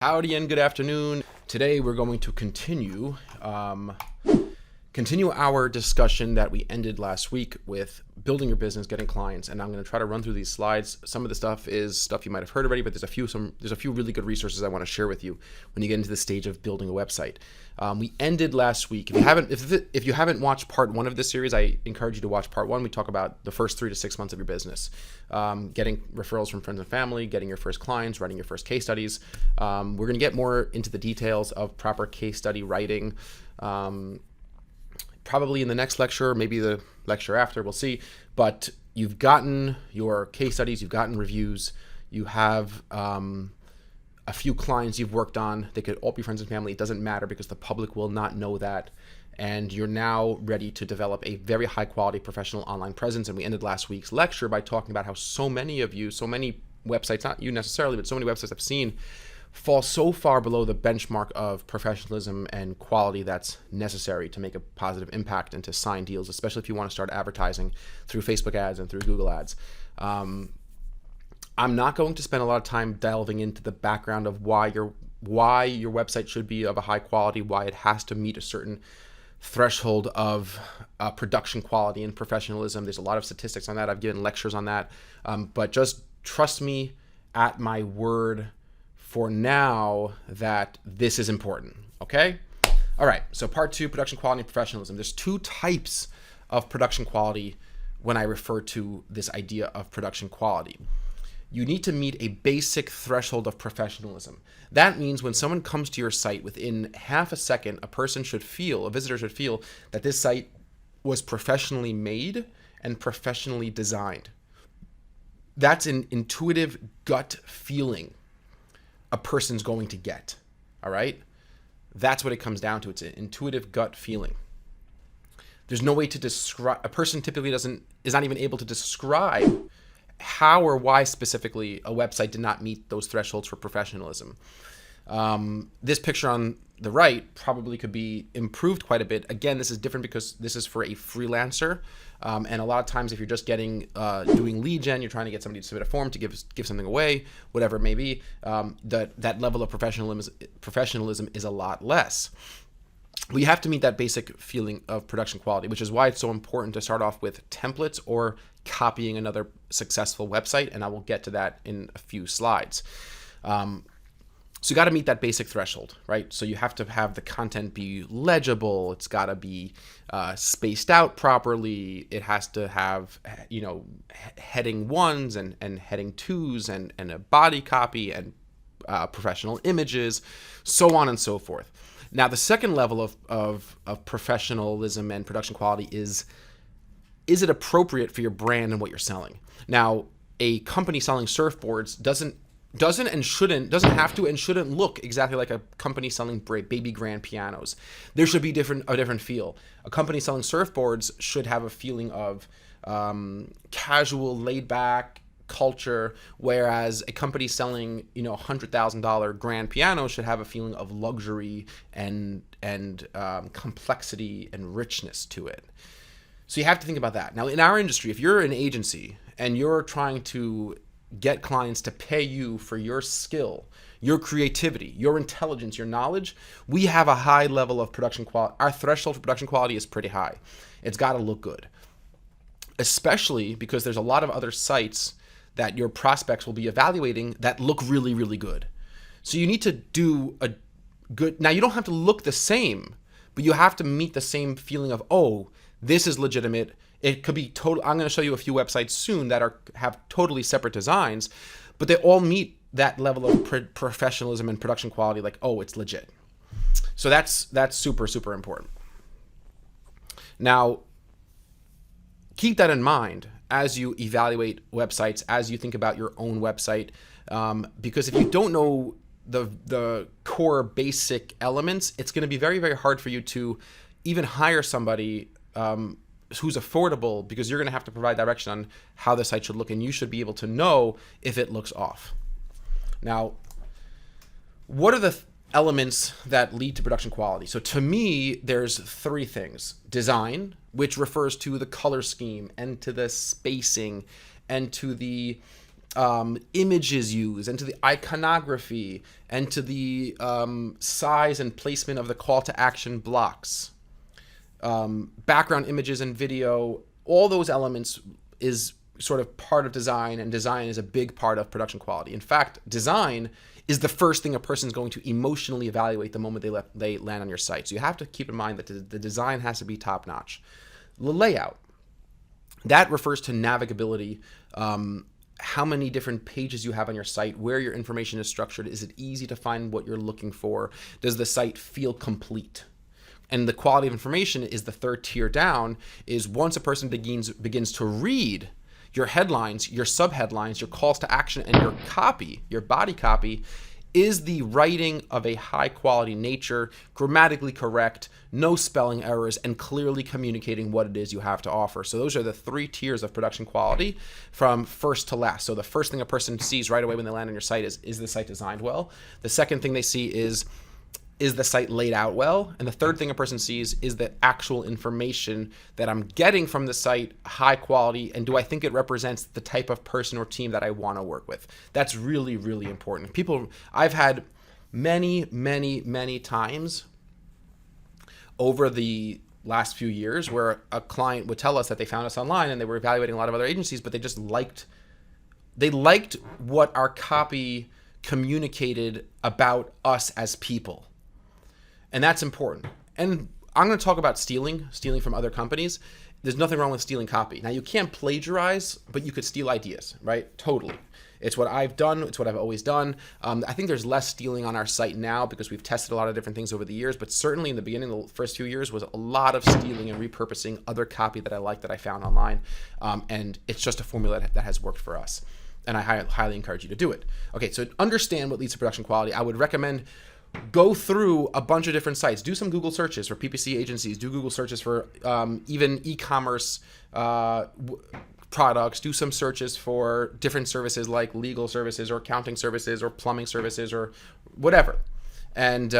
Howdy and good afternoon. Today we're going to continue our discussion that we ended last week with building your business, getting clients, and I'm going to try to run through these slides. Some of the stuff is stuff you might have heard already, but there's a few really good resources I want to share with you when you get into the stage of building a website. We ended last week. If you haven't watched part one of this series, I encourage you to watch part one. We talk about the first 3 to 6 months of your business, getting referrals from friends and family, getting your first clients, writing your first case studies. We're going to get more into the details of proper case study writing. Probably in the next lecture, maybe the lecture after, we'll see. But you've gotten your case studies, you've gotten reviews, you have a few clients you've worked on. They could all be friends and family. It doesn't matter because the public will not know that. And you're now ready to develop a very high quality professional online presence. And we ended last week's lecture by talking about how so many of you, so many websites, not you necessarily, but so many websites I've seen fall so far below the benchmark of professionalism and quality that's necessary to make a positive impact and to sign deals, especially if you want to start advertising through Facebook ads and through Google ads. I'm not going to spend a lot of time delving into the background of why your website should be of a high quality, why it has to meet a certain threshold of production quality and professionalism. There's a lot of statistics on that. I've given lectures on that, but just trust me at my word for now that this is important, okay? All right, so part 2, production quality and professionalism. There's 2 types of production quality when I refer to this idea of production quality. You need to meet a basic threshold of professionalism. That means when someone comes to your site, within half a second, a visitor should feel that this site was professionally made and professionally designed. That's an intuitive gut feeling a person's going to get, all right? That's what it comes down to. It's an intuitive gut feeling. There's no way to describe, a person typically is not even able to describe how or why specifically a website did not meet those thresholds for professionalism. This picture on the right probably could be improved quite a bit. Again, this is different because this is for a freelancer. And a lot of times if you're just doing lead gen, you're trying to get somebody to submit a form to give something away, whatever it may be, that level of professionalism is a lot less. We have to meet that basic feeling of production quality, which is why it's so important to start off with templates or copying another successful website, and I will get to that in a few slides. So you got to meet that basic threshold, right? So you have to have the content be legible. It's got to be spaced out properly. It has to have, heading 1s and heading 2s and a body copy and professional images, so on and so forth. Now, the second level of professionalism and production quality is it appropriate for your brand and what you're selling? Now, a company selling surfboards doesn't have to and shouldn't look exactly like a company selling baby grand pianos. There should be a different feel. A company selling surfboards should have a feeling of casual, laid back culture, whereas a company selling $100,000 grand piano should have a feeling of luxury and complexity and richness to it. So you have to think about that. Now, in our industry, if you're an agency and you're trying to get clients to pay you for your skill, your creativity, your intelligence, your knowledge, we have a high level of production quality. Our threshold for production quality is pretty high. It's got to look good, especially because there's a lot of other sites that your prospects will be evaluating that look really, really good. So you need to do a good, now you don't have to look the same, but you have to meet the same feeling of, oh, this is legitimate. It could be total. I'm going to show you a few websites soon that have totally separate designs, but they all meet that level of professionalism and production quality. Like, oh, it's legit. So that's super, super important. Now, keep that in mind as you evaluate websites, as you think about your own website, because if you don't know the core basic elements, it's going to be very, very hard for you to even hire somebody who's affordable, because you're going to have to provide direction on how the site should look, and you should be able to know if it looks off. Now, what are the elements that lead to production quality? So to me, there's 3 things. Design, which refers to the color scheme and to the spacing and to the images used, and to the iconography, and to the size and placement of the call to action blocks, background images and video, all those elements is sort of part of design, and design is a big part of production quality. In fact, design is the first thing a person is going to emotionally evaluate the moment they land on your site. So you have to keep in mind that the design has to be top notch. The layout, that refers to navigability, how many different pages you have on your site, where your information is structured. Is it easy to find what you're looking for? Does the site feel complete? And the quality of information is the third tier down, is once a person begins to read your headlines, your subheadlines, your calls to action, and your copy, your body copy, is the writing of a high quality nature, grammatically correct, no spelling errors, and clearly communicating what it is you have to offer. So those are the three tiers of production quality from first to last. So the first thing a person sees right away when they land on your site is the site designed well? The second thing they see is the site laid out well? And the third thing a person sees is the actual information that I'm getting from the site, high quality, and do I think it represents the type of person or team that I want to work with? That's really, really important. I've had many times over the last few years where a client would tell us that they found us online and they were evaluating a lot of other agencies, but they liked what our copy communicated about us as people. And that's important. And I'm going to talk about stealing from other companies. There's nothing wrong with stealing copy. Now, you can't plagiarize, but you could steal ideas, right? Totally. It's what I've done. It's what I've always done. I think there's less stealing on our site now because we've tested a lot of different things over the years. But certainly in the beginning, the first few years was a lot of stealing and repurposing other copy that I liked that I found online. And it's just a formula that has worked for us. And I highly encourage you to do it. Okay, so understand what leads to production quality. I would recommend go through a bunch of different sites. Do some Google searches for PPC agencies. Do Google searches for even e-commerce products. Do some searches for different services like legal services or accounting services or plumbing services or whatever. And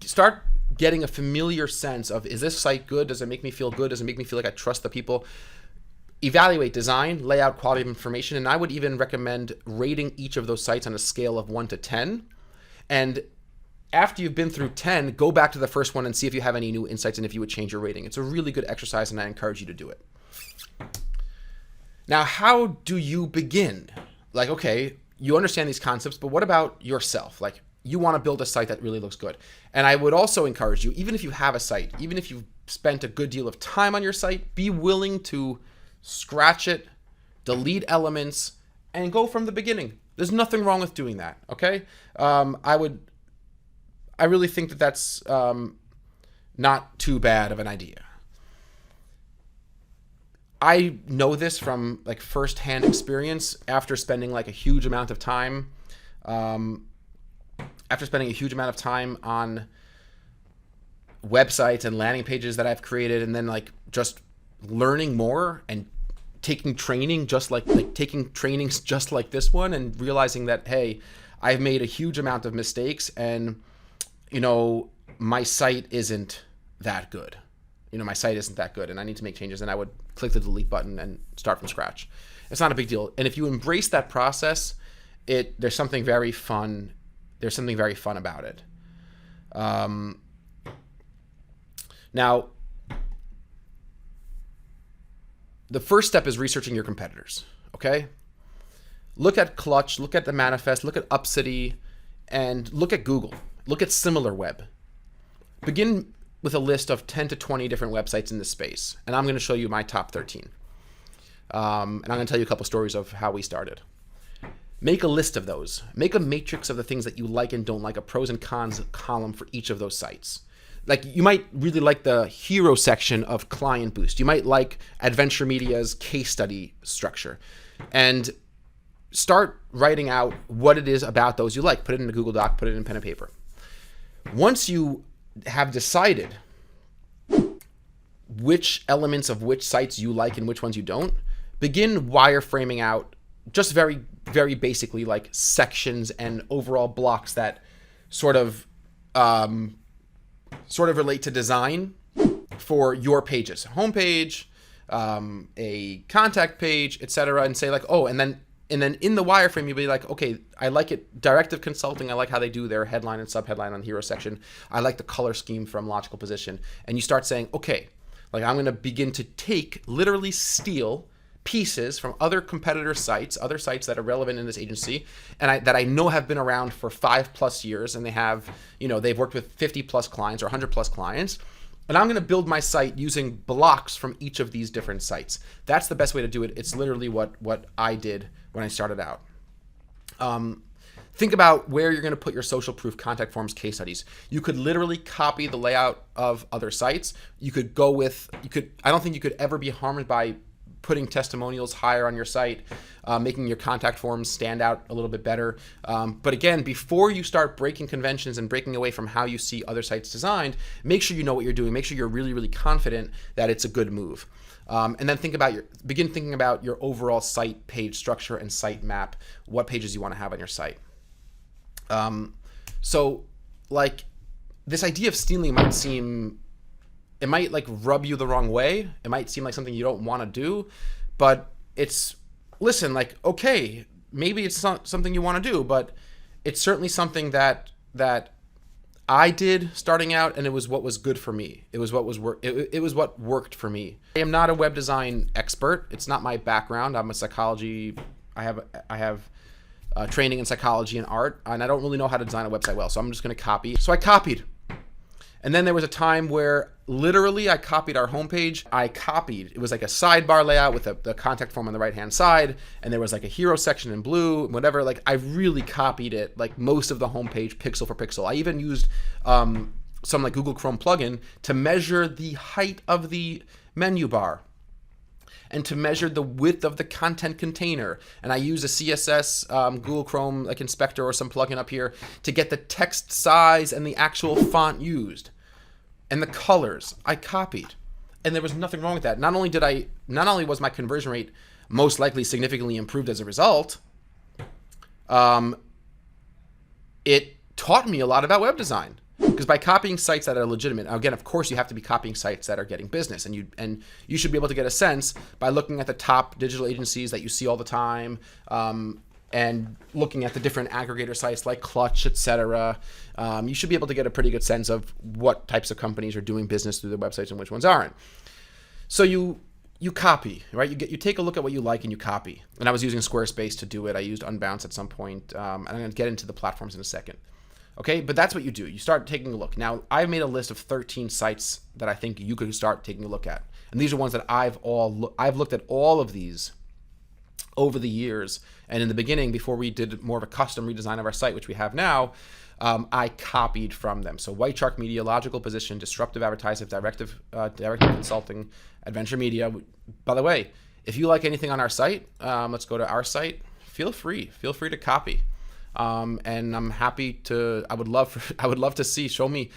start getting a familiar sense of, is this site good? Does it make me feel good? Does it make me feel like I trust the people? Evaluate design, layout, quality of information, and I would even recommend rating each of those sites on a scale of 1 to 10. And after you've been through 10, go back to the first one and see if you have any new insights and if you would change your rating. It's a really good exercise, and I encourage you to do it. Now, how do you begin? Like, okay, you understand these concepts, but what about yourself? Like, you want to build a site that really looks good. And I would also encourage you, even if you have a site, even if you've spent a good deal of time on your site, be willing to scratch it, delete elements, and go from the beginning. There's nothing wrong with doing that, okay? I really think that that's not too bad of an idea. I know this from like firsthand experience after spending like a huge amount of time, on websites and landing pages that I've created, and then like just learning more and taking training taking trainings just like this one, and realizing that, hey, I've made a huge amount of mistakes, and my site isn't that good. My site isn't that good, and I need to make changes. And I would click the delete button and start from scratch. It's not a big deal. And if you embrace that process, there's something very fun. There's something very fun about it. Now, the first step is researching your competitors, okay? Look at Clutch, look at The Manifest, look at Upcity, and look at Google. Look at SimilarWeb. Begin with a list of 10 to 20 different websites in this space, and I'm going to show you my top 13. And I'm going to tell you a couple stories of how we started. Make a list of those. Make a matrix of the things that you like and don't like, a pros and cons column for each of those sites. Like, you might really like the hero section of Client Boost. You might like Adventure Media's case study structure. And start writing out what it is about those you like. Put it in a Google Doc, put it in pen and paper. Once you have decided which elements of which sites you like and which ones you don't, begin wireframing out just very, very basically like sections and overall blocks that sort of relate to design for your pages, homepage, a contact page, etc., and say like, oh, and then And then in the wireframe, you'll be like, okay, I like it. Directive Consulting, I like how they do their headline and subheadline on the hero section. I like the color scheme from Logical Position. And you start saying, okay, like I'm going to begin to literally steal pieces from other competitor sites, other sites that are relevant in this agency, and that I know have been around for 5+ years, and they have, they've worked with 50+ clients or 100+ clients. And I'm going to build my site using blocks from each of these different sites. That's the best way to do it. It's literally what I did when I started out. Think about where you're going to put your social proof contact forms case studies. You could literally copy the layout of other sites. I don't think you could ever be harmed by putting testimonials higher on your site, making your contact forms stand out a little bit better. But again, before you start breaking conventions and breaking away from how you see other sites designed, make sure you know what you're doing. Make sure you're really, really confident that it's a good move. And then begin thinking about your overall site page structure and site map, what pages you want to have on your site. So like this idea of stealing it might like rub you the wrong way. It might seem like something you don't want to do, but like, okay, maybe it's not something you want to do, but it's certainly something that I did starting out, and it was what was good for me. It was what worked for me. I am not a web design expert. It's not my background. I'm a psychology. I have training in psychology and art, and I don't really know how to design a website well, so I'm just going to copy. So I copied. And then there was a time where literally I copied our homepage. It was like a sidebar layout with the contact form on the right-hand side, and there was like a hero section in blue, whatever. Like I really copied it, like most of the homepage pixel for pixel. I even used some like Google Chrome plugin to measure the height of the menu bar and to measure the width of the content container. And I use a CSS Google Chrome like inspector or some plugin up here to get the text size and the actual font used and the colors. I copied, and there was nothing wrong with that. Not only was my conversion rate most likely significantly improved as a result, it taught me a lot about web design. Because by copying sites that are legitimate, again, of course, you have to be copying sites that are getting business, and you should be able to get a sense by looking at the top digital agencies that you see all the time, and looking at the different aggregator sites like Clutch, etc. You should be able to get a pretty good sense of what types of companies are doing business through their websites and which ones aren't. So you copy, right? You take a look at what you like and you copy. And I was using Squarespace to do it. I used Unbounce at some point, and I'm going to get into the platforms in a second. Okay, but that's what you do. You start taking a look. Now, I've made a list of 13 sites that I think you could start taking a look at. And these are ones that I've looked at all of these over the years. And in the beginning, before we did more of a custom redesign of our site, which we have now, I copied from them. So White Shark Media, Logical Position, Disruptive Advertising, Directive Consulting, Adventure Media. By the way, if you like anything on our site, let's go to our site. Feel free to copy. And I'm happy to. I would love to see. Show me.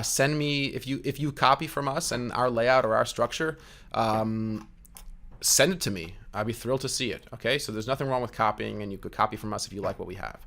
Send me if you copy from us and our layout or our structure. Send it to me. I'd be thrilled to see it. Okay, so there's nothing wrong with copying, and you could copy from us if you like what we have.